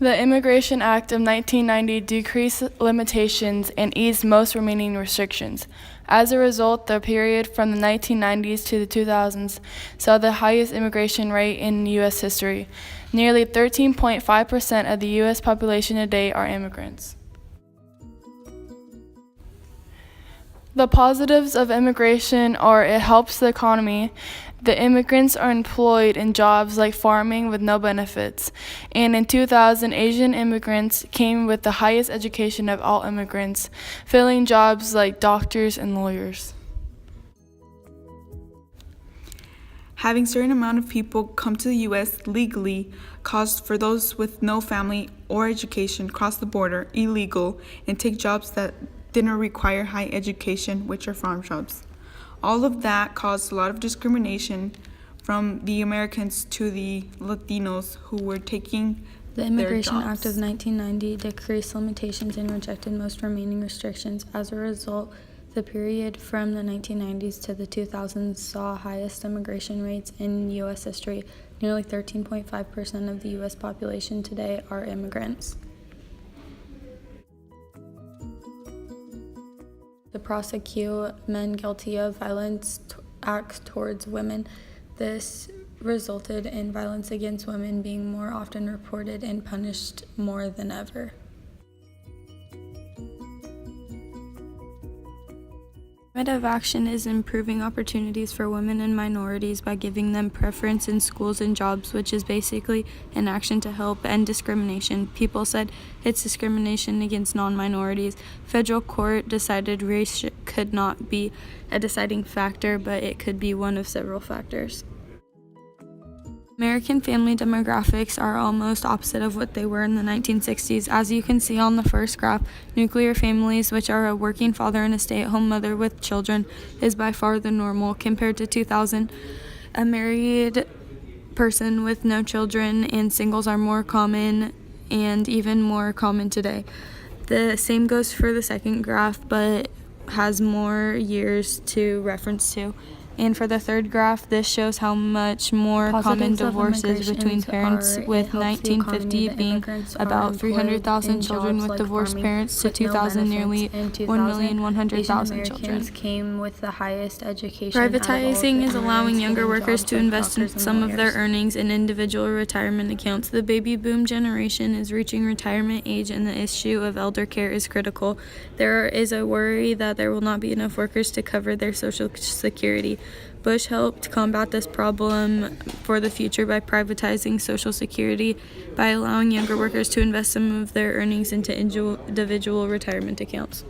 The Immigration Act of 1990 decreased limitations and eased most remaining restrictions. As a result, the period from the 1990s to the 2000s saw the highest immigration rate in U.S. history. Nearly 13.5% of the U.S. population today are immigrants. The positives of immigration are it helps the economy. The immigrants are employed in jobs like farming with no benefits. And in 2000, Asian immigrants came with the highest education of all immigrants, filling jobs like doctors and lawyers. Having certain amount of people come to the U.S. legally caused for those with no family or education cross the border illegal and take jobs that didn't require high education, which are farm jobs. All of that caused a lot of discrimination from the Americans to the Latinos who were taking The Immigration their Act jobs. of 1990 decreased limitations and rejected most remaining restrictions. As a result, the period from the 1990s to the 2000s saw highest immigration rates in U.S. history. Nearly 13.5% of the U.S. population today are immigrants. To prosecute men guilty of violence acts towards women. This resulted in violence against women being more often reported and punished more than ever. Affirmative action is improving opportunities for women and minorities by giving them preference in schools and jobs, which is basically an action to help end discrimination. People said it's discrimination against non-minorities. Federal court decided race could not be a deciding factor, but it could be one of several factors. American family demographics are almost opposite of what they were in the 1960s. As you can see on the first graph, nuclear families, which are a working father and a stay-at-home mother with children, is by far the normal. Compared to 2000, a married person with no children and singles are more common and even more common today. The same goes for the second graph, but has more years to reference to. And for the third graph, this shows how much more common divorce is between parents, with 1950 being about 300,000 children with divorced parents to 2000 nearly 1,100,000 children. Came with the highest education. Privatizing is allowing younger workers to invest in some of their earnings in individual retirement accounts. The baby boom generation is reaching retirement age, and the issue of elder care is critical. There is a worry that there will not be enough workers to cover their Social Security. Bush helped combat this problem for the future by privatizing Social Security by allowing younger workers to invest some of their earnings into individual retirement accounts.